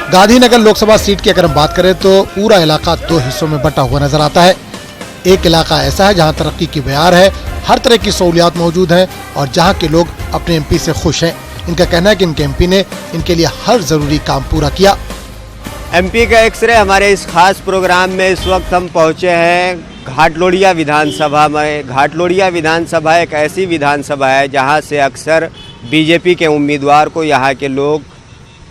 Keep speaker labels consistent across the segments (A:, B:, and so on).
A: Gandhinagar Lok Sabha seat की अगर हम बात करें तो पूरा इलाका दो हिस्सों में बटा हुआ नजर आता है। एक इलाका ऐसा है जहां तरक्की की बयार है, हर तरह की सहूलियात मौजूद है और जहां के लोग अपने एमपी से खुश हैं। इनका कहना है कि इनके एमपी ने इनके लिए हर जरूरी काम पूरा किया।
B: एमपी का एक्सरे हमारे इस खास प्रोग्राम में इस वक्त हम पहुंचे हैं घाटलोड़िया विधानसभा में। घाटलोड़िया विधानसभा एक ऐसी विधानसभा है जहां से अक्सर बीजेपी के उम्मीदवार को यहां के लोग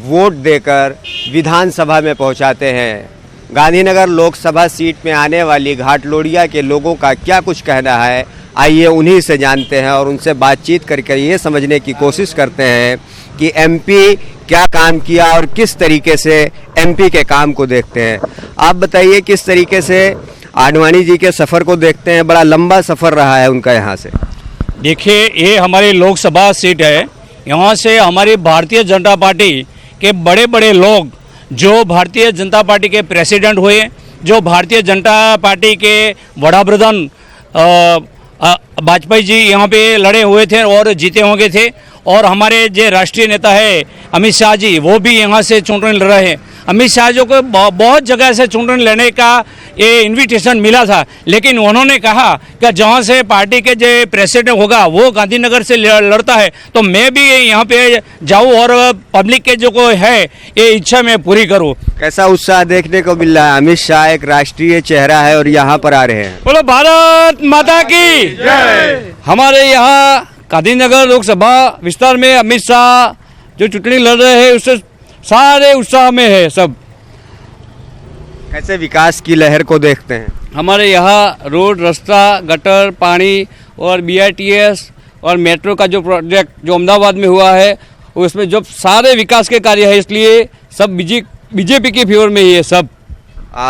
B: वोट देकर विधानसभा में पहुंचाते हैं। गांधीनगर लोकसभा सीट में आने वाली घाटलोड़िया के लोगों का क्या कुछ कहना है, आइए उन्हीं से जानते हैं और उनसे बातचीत करके ये समझने की कोशिश करते हैं कि एमपी क्या काम किया और किस तरीके से एमपी के काम को देखते हैं। आप बताइए किस तरीके से आडवाणी जी के सफ़र को देखते हैं। बड़ा लंबा सफ़र रहा है उनका यहाँ से।
C: देखिए, ये हमारी लोकसभा सीट है। यहाँ से हमारी भारतीय जनता पार्टी के बड़े बड़े लोग, जो भारतीय जनता पार्टी के प्रेसिडेंट हुए, जो भारतीय जनता पार्टी के वड़ा प्रधान वाजपेयी जी यहाँ पे लड़े हुए थे और जीते होंगे थे, और हमारे जो राष्ट्रीय नेता है अमित शाह जी, वो भी यहाँ से चुनाव लड़ रहे हैं। अमित शाह जी को बहुत जगह से चुनाव लड़ने का ये इनविटेशन मिला था, लेकिन उन्होंने कहा कि जहाँ से पार्टी के जो प्रेसिडेंट होगा वो गांधीनगर से लड़ता है तो मैं भी यहाँ पे जाऊँ और पब्लिक के जो को है ये इच्छा मैं पूरी करूँ।
B: कैसा उत्साह देखने को मिल रहा है। अमित शाह एक राष्ट्रीय चेहरा है और यहाँ पर आ रहे हैं।
C: बोलो भारत माता की जय। हमारे यहाँ गांधीनगर लोकसभा विस्तार में अमित शाह जो चुनाव लड़ रहे हैं उससे सारे उत्साह में है सब।
B: कैसे विकास की लहर को देखते हैं।
C: हमारे यहाँ रोड, रास्ता, गटर, पानी और BITS और मेट्रो का जो प्रोजेक्ट जो अहमदाबाद में हुआ है उसमें जो सारे विकास के कार्य है, इसलिए सब बीजेपी के फेवर में ही है सब।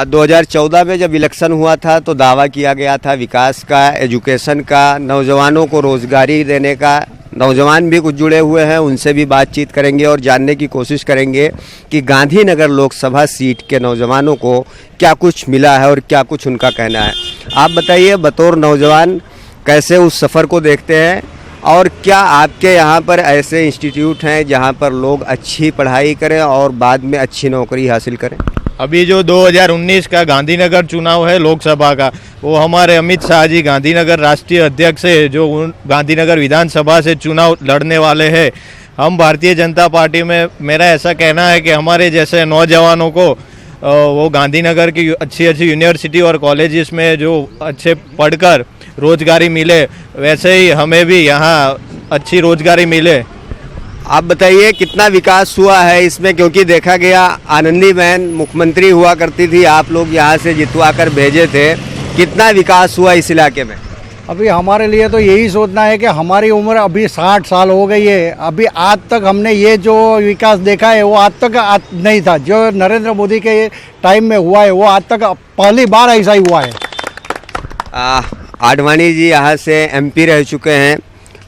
B: 2014 में जब इलेक्शन हुआ था तो दावा किया गया था विकास का, एजुकेशन का, नौजवानों को रोजगारी देने का। नौजवान भी कुछ जुड़े हुए हैं, उनसे भी बातचीत करेंगे और जानने की कोशिश करेंगे कि गांधीनगर लोकसभा सीट के नौजवानों को क्या कुछ मिला है और क्या कुछ उनका कहना है। आप बताइए, बतौर नौजवान कैसे उस सफ़र को देखते हैं और क्या आपके यहाँ पर ऐसे इंस्टीट्यूट हैं जहाँ पर लोग अच्छी पढ़ाई करें और बाद में अच्छी नौकरी हासिल करें।
D: अभी जो 2019 का गांधीनगर चुनाव है लोकसभा का, वो हमारे अमित शाह जी गांधीनगर राष्ट्रीय अध्यक्ष है जो गांधीनगर विधानसभा से चुनाव लड़ने वाले हैं। हम भारतीय जनता पार्टी में, मेरा ऐसा कहना है कि हमारे जैसे नौजवानों को वो गांधीनगर की अच्छी यूनिवर्सिटी और कॉलेजेस में जो अच्छे पढ़कर रोजगारी मिले, वैसे ही हमें भी यहाँ अच्छी रोजगारी मिले।
B: आप बताइए कितना विकास हुआ है इसमें, क्योंकि देखा गया आनंदीबेन मुख्यमंत्री हुआ करती थी, आप लोग यहाँ से जितवा कर भेजे थे। कितना विकास हुआ इस इलाके में।
E: अभी हमारे लिए तो यही सोचना है कि हमारी उम्र अभी 60 साल हो गई है, अभी आज तक हमने ये जो विकास देखा है वो आज तक नहीं था। जो नरेंद्र मोदी के टाइम में हुआ है वो आज तक पहली बार ऐसा ही हुआ है।
B: आडवाणी जी यहाँ से MP रह चुके हैं,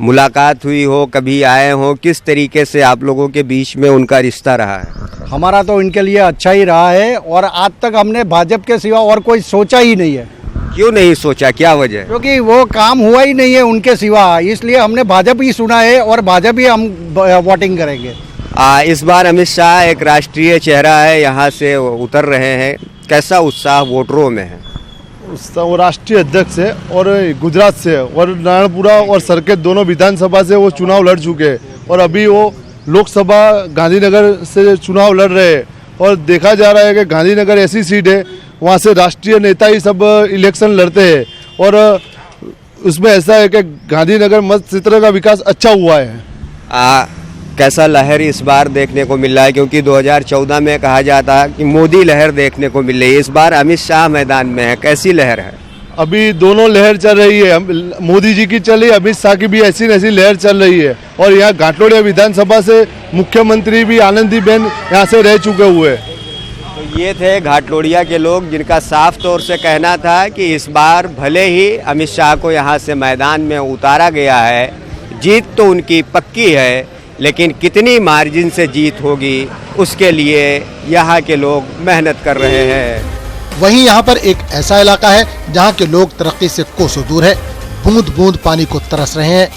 B: मुलाकात हुई हो, कभी आए हो, किस तरीके से आप लोगों के बीच में उनका रिश्ता रहा है।
E: हमारा तो इनके लिए अच्छा ही रहा है और आज तक हमने भाजपा के सिवा और कोई सोचा ही नहीं है।
B: क्यों नहीं सोचा, क्या वजह।
E: क्योंकि वो काम हुआ ही नहीं है उनके सिवा, इसलिए हमने भाजपा ही सुना है और भाजपा ही हम वोटिंग करेंगे।
B: इस बार अमित शाह एक राष्ट्रीय चेहरा है, यहाँ से उतर रहे हैं, कैसा उत्साह वोटरों में है।
F: वो राष्ट्रीय अध्यक्ष है और गुजरात से और नारायणपुरा और सरकेत दोनों विधानसभा से वो चुनाव लड़ चुके हैं और अभी वो लोकसभा गांधीनगर से चुनाव लड़ रहे हैं। और देखा जा रहा है कि गांधीनगर ऐसी सीट है वहाँ से राष्ट्रीय नेता ही सब इलेक्शन लड़ते हैं और उसमें ऐसा है कि गांधीनगर मत क्षेत्र का विकास अच्छा हुआ है।
B: कैसा लहर इस बार देखने को मिल रहा है, क्योंकि 2014 में कहा जाता कि मोदी लहर देखने को मिल रही है, इस बार अमित शाह मैदान में है, कैसी लहर है।
F: अभी दोनों लहर चल रही है, मोदी जी की चल रही है, अमित शाह की भी ऐसी ऐसी लहर चल रही है। और यहाँ घाटलोड़िया विधानसभा से मुख्यमंत्री भी आनंदीबेन यहाँ से रह चुके हुए।
B: तो ये थे घाटलोड़िया के लोग जिनका साफ तौर से कहना था कि इस बार भले ही अमित शाह को यहाँ से मैदान में उतारा गया है, जीत तो उनकी पक्की है, लेकिन कितनी मार्जिन से जीत होगी उसके लिए यहाँ के लोग मेहनत कर रहे हैं।
A: वहीं यहाँ पर एक ऐसा इलाका है जहाँ के लोग तरक्की से कोसों दूर है, बूंद बूंद पानी को तरस रहे हैं।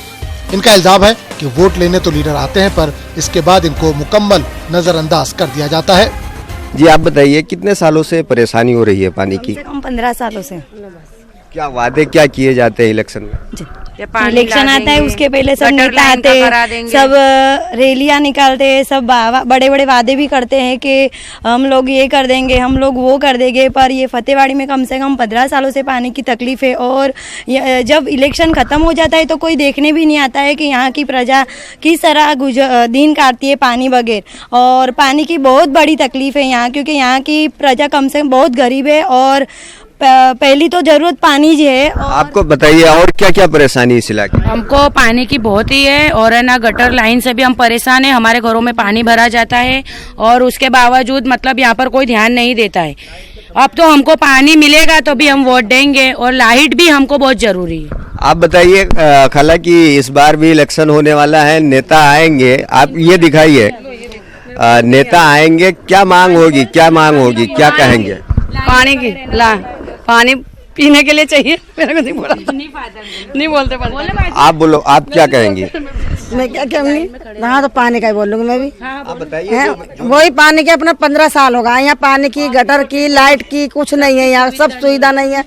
A: इनका इल्जाम है कि वोट लेने तो लीडर आते हैं पर इसके बाद इनको मुकम्मल नजरअंदाज कर दिया जाता है।
B: जी आप बताइए कितने सालों से परेशानी हो रही है पानी की?
G: कम 15 सालों से।
B: क्या वादे क्या किए जाते हैं इलेक्शन में?
G: इलेक्शन आता है उसके पहले सब नेता आते हैं, सब रैलियां निकालते हैं, सब बड़े बड़े वादे भी करते हैं कि हम लोग ये कर देंगे, हम लोग वो कर देंगे। पर ये फतेहवाड़ी में कम से कम 15 सालों से पानी की तकलीफ है और जब इलेक्शन ख़त्म हो जाता है तो कोई देखने भी नहीं आता है कि यहाँ की प्रजा किस तरह दिन काटती है पानी बगैर। और पानी की बहुत बड़ी तकलीफ है यहाँ, क्योंकि यहाँ की प्रजा कम से कम बहुत गरीब है और पहली तो जरूरत पानी जी है।
B: आपको बताइए और क्या क्या परेशानी इस इलाके में?
H: हमको पानी की बहुत ही है और है ना गटर लाइन से भी हम परेशान हैं। हमारे घरों में पानी भरा जाता है और उसके बावजूद मतलब यहाँ पर कोई ध्यान नहीं देता है। अब तो हमको पानी मिलेगा तो भी हम वोट देंगे और लाइट भी हमको बहुत जरूरी है।
B: आप बताइए हालांकि इस बार भी इलेक्शन होने वाला है, नेता आएंगे, आप ये दिखाइए नेता आएंगे, क्या मांग होगी, क्या मांग होगी, क्या कहेंगे?
G: पानी की पानी पीने के लिए चाहिए। मेरे को नहीं बोला, नहीं बोलते।
B: आप बोलो, आप क्या कहेंगी?
I: मैं क्या कहूँगी? हाँ तो पानी का ही बोलूँगी मैं भी।
B: आप बताइए।
I: वही पानी के अपना 15 साल होगा यहाँ, पानी की, गटर की, लाइट की कुछ नहीं है यहाँ, सब सुविधा नहीं है।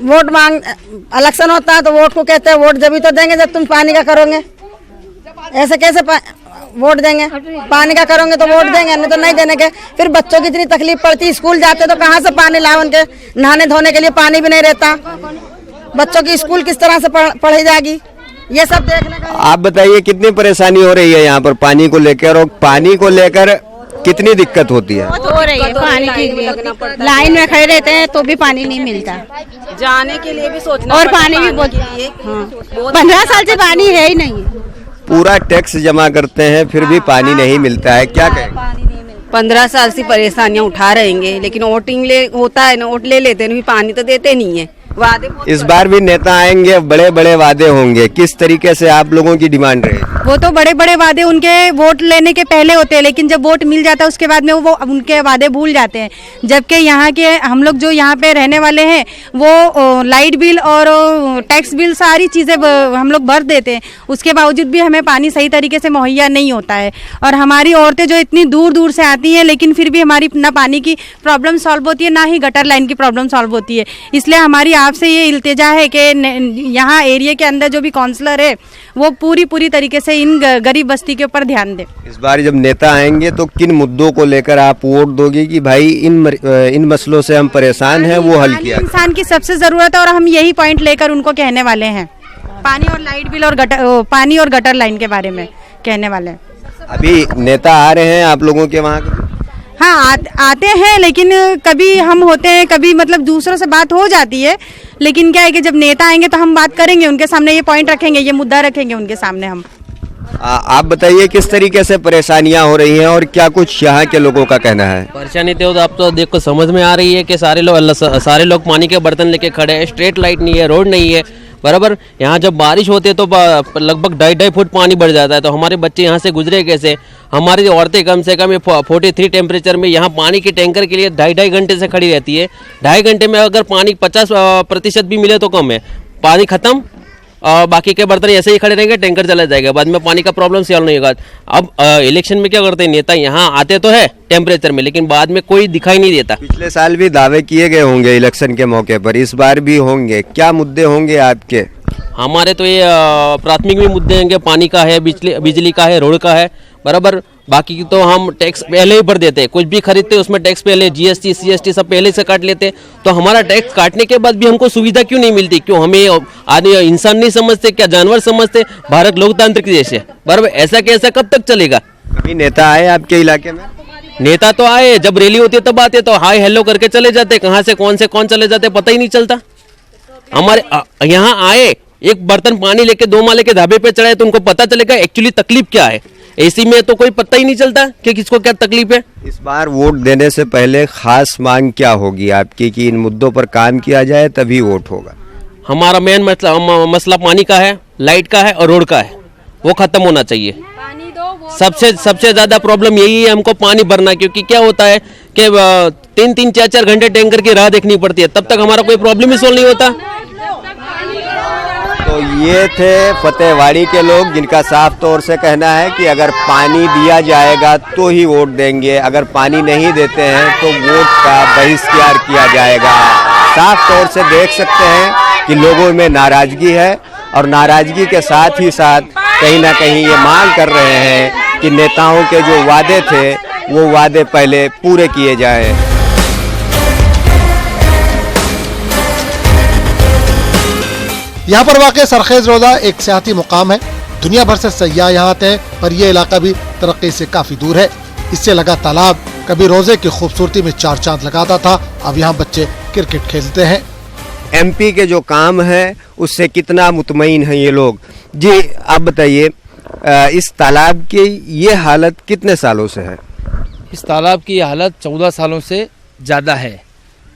I: वोट मांग इलेक्शन होता है तो वोट को कहते हैं वोट जब ही तो देंगे जब तुम पानी का करोगे। ऐसे कैसे वोट देंगे? पानी का करोगे तो वोट देंगे, नहीं तो नहीं देने के। फिर बच्चों की इतनी तकलीफ पड़ती, स्कूल जाते तो कहाँ से पानी लाओ, उनके नहाने धोने के लिए पानी भी नहीं रहता। बच्चों की स्कूल किस तरह से पढ़ाई जाएगी, ये सब देखने का।
B: आप बताइए कितनी परेशानी हो रही है यहाँ पर पानी को लेकर और पानी को लेकर कितनी दिक्कत होती है?
G: हो रही है पानी की, लाइन में खड़े रहते हैं तो भी पानी नहीं मिलता,
I: जाने के लिए भी सोचना
G: और पानी भी बहुत 15 साल से पानी है ही नहीं।
B: पूरा टैक्स जमा करते हैं फिर भी पानी नहीं मिलता है, क्या कहें?
I: 15 साल से परेशानियां उठा रहेंगे, लेकिन वोटिंग होता है ना, वोट ले लेते हैं, पानी तो देते नहीं है। वादे
B: इस बार भी नेता आएंगे, बड़े बड़े वादे होंगे, किस तरीके से आप लोगों की डिमांड रहेगी?
G: वो तो बड़े बड़े वादे उनके वोट लेने के पहले होते हैं, लेकिन जब वोट मिल जाता है उसके बाद में वो उनके वादे भूल जाते हैं। जबकि यहाँ के हम लोग जो यहाँ पे रहने वाले हैं वो लाइट बिल और टैक्स बिल सारी चीज़ें हम लोग भर देते हैं, उसके बावजूद भी हमें पानी सही तरीके से मुहैया नहीं होता है। और हमारी औरतें जो इतनी दूर दूर से आती हैं, लेकिन फिर भी हमारी ना पानी की प्रॉब्लम सॉल्व होती है, ना ही गटर लाइन की प्रॉब्लम सॉल्व होती है। इसलिए हमारी आपसे ये इल्तिजा है कि यहाँ एरिया के अंदर जो भी काउंसलर है वो पूरी तरीके से इन गरीब बस्ती के ऊपर ध्यान दे।
B: इस बार जब नेता आएंगे तो किन मुद्दों को लेकर आप वोट दोगे कि भाई इन मसलों से हम परेशान हैं, वो हल किया?
G: इंसान की सबसे जरूरत है और हम यही पॉइंट लेकर उनको कहने वाले हैं, पानी और लाइट बिल और पानी और गटर लाइन के बारे में कहने वाले हैं।
B: अभी नेता आ रहे हैं आप लोगों के वहाँ?
G: हाँ आते हैं, लेकिन कभी हम होते हैं, कभी मतलब दूसरों से बात हो जाती है, लेकिन क्या है कि जब नेता आएंगे तो हम बात करेंगे उनके सामने, ये पॉइंट रखेंगे, ये मुद्दा रखेंगे उनके सामने हम।
B: आप बताइए किस तरीके से परेशानियां हो रही हैं और क्या कुछ यहाँ के लोगों का कहना है?
J: परेशानी तो आप तो देखो समझ में आ रही है कि सारे लोग पानी के बर्तन लेके खड़े हैं, स्ट्रेट लाइट नहीं है, रोड नहीं है बराबर। यहाँ जब बारिश होती है तो लगभग 2.5 फुट पानी बढ़ जाता है, तो हमारे बच्चे यहाँ से गुजरे कैसे? हमारी औरतें कम से कम 43 टेम्परेचर में यहाँ पानी के टैंकर के लिए 2.5 घंटे से खड़ी रहती है। 2.5 घंटे में अगर पानी 50% भी मिले तो कम है, पानी खत्म, बाकी के बर्तन ऐसे ही खड़े रहेंगे, टैंकर चला जाएगा, बाद में पानी का प्रॉब्लम सॉल्व नहीं होगा। अब इलेक्शन में क्या करते हैं नेता, यहाँ आते तो है टेम्परेचर में, लेकिन बाद में कोई दिखाई नहीं देता।
B: पिछले साल भी दावे किए गए होंगे इलेक्शन के मौके पर, इस बार भी होंगे, क्या मुद्दे होंगे आपके?
J: हमारे तो ये प्राथमिक भी मुद्दे होंगे, पानी का है, बिजली का है, रोड का है बराबर। बाकी तो हम टैक्स पहले ही भर देते हैं, कुछ भी खरीदते उसमें टैक्स पहले, जीएसटी CST सब पहले से काट लेते। तो हमारा टैक्स काटने के बाद भी हमको सुविधा क्यों नहीं मिलती? क्यों हमें आदमी इंसान नहीं समझते, क्या जानवर समझते? भारत लोकतांत्रिक देश है बराबर, ऐसा कैसा कब तक चलेगा?
B: कभी नेता आए आपके इलाके में?
J: नेता तो आए, जब रैली होती है तब आते, तो हाय हेलो करके चले जाते, कहाँ से कौन चले जाते पता ही नहीं चलता। हमारे यहाँ आए, एक बर्तन पानी लेके 2 माले के ढाबे पे चढ़ाए तो उनको पता चलेगा एक्चुअली तकलीफ क्या है। एसी में तो कोई पता ही नहीं चलता कि किसको क्या तकलीफ है।
B: इस बार वोट देने से पहले खास मांग क्या होगी आपकी कि इन मुद्दों पर काम किया जाए तभी वोट होगा?
J: हमारा मेन मसला पानी का है, लाइट का है और रोड का है, वो खत्म होना चाहिए। सबसे ज्यादा प्रॉब्लम यही है हमको पानी भरना, क्योंकि क्या होता है कि 3-3, 4-4 घंटे टैंकर की राह देखनी पड़ती है, तब तक हमारा कोई प्रॉब्लम ही सॉल्व नहीं होता।
B: तो तो ये थे फतेहवाड़ी के लोग जिनका साफ तौर से कहना है कि अगर पानी दिया जाएगा तो ही वोट देंगे, अगर पानी नहीं देते हैं तो वोट का बहिष्कार किया जाएगा। साफ तौर से देख सकते हैं कि लोगों में नाराजगी है और नाराजगी के साथ ही साथ कहीं ना कहीं ये मांग कर रहे हैं कि नेताओं के जो वादे थे वो वादे पहले पूरे किए जाएं।
A: यहाँ पर वाक़ सरखेज रोज़ा एक सियाती मुकाम है। दुनिया भर से सयाह यहाँ आते हैं, पर यह इलाका भी तरक्की से काफी दूर है। इससे लगा तालाब कभी रोजे की खूबसूरती में चार चांद लगाता था, अब यहाँ बच्चे क्रिकेट खेलते हैं।
B: एमपी के जो काम है उससे कितना मुतमईन है ये लोग। जी आप बताइए, इस तालाब की ये हालत कितने सालों से है?
K: इस तालाब की हालत 14 सालों से ज़्यादा है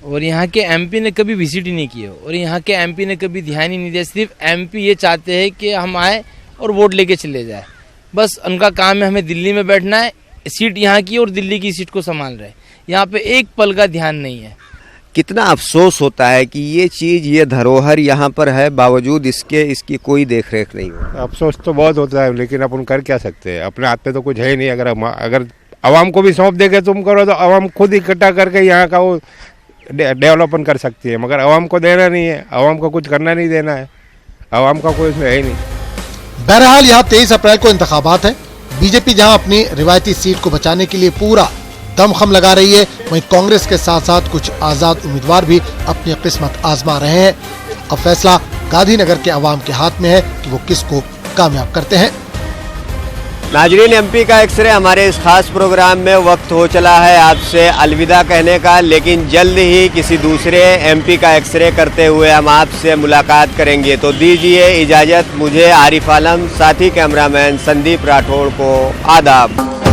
K: और यहाँ के एमपी ने कभी विजिट ही नहीं किया और यहाँ के एमपी ने कभी ध्यान ही नहीं दिया। सिर्फ एमपी ये चाहते हैं कि हम आए और वोट लेके चले जाए, बस उनका काम है हमें दिल्ली में बैठना है, सीट यहाँ की और दिल्ली की सीट को संभाल रहे हैं। यहाँ पे एक पल का ध्यान नहीं है।
B: कितना अफसोस होता है कि ये चीज़, ये धरोहर यहाँ पर है, बावजूद इसकी कोई देख रेख नहीं हो।
L: अफसोस तो बहुत होता है, लेकिन अपन कर क्या सकते हैं, अपने हाथ पे तो कुछ है ही नहीं। अगर आवाम को भी सौंप देके तुम करो तो आवाम खुद इकट्ठा करके यहाँ का वो डेवलपमेंट कर सकती है, मगर आवाम को देना नहीं है, आवाम को कुछ करना नहीं देना है, आवाम का कोई इसमें है ही नहीं।
A: बहरहाल यहाँ 23 अप्रैल को इंतखाबात है। बीजेपी जहाँ अपनी रिवायती सीट को बचाने के लिए पूरा दमखम लगा रही है, वहीं कांग्रेस के साथ साथ कुछ आजाद उम्मीदवार भी अपनी किस्मत आजमा रहे हैं। अब फैसला गांधीनगर के अवाम के हाथ में है कि वो किसको कामयाब करते हैं।
B: नाजरीन, एमपी का एक्सरे हमारे इस खास प्रोग्राम में वक्त हो चला है आपसे अलविदा कहने का, लेकिन जल्द ही किसी दूसरे एमपी का एक्सरे करते हुए हम आपसे मुलाकात करेंगे। तो दीजिए इजाज़त मुझे, आरिफ आलम, साथी कैमरामैन संदीप राठौड़ को आदाब।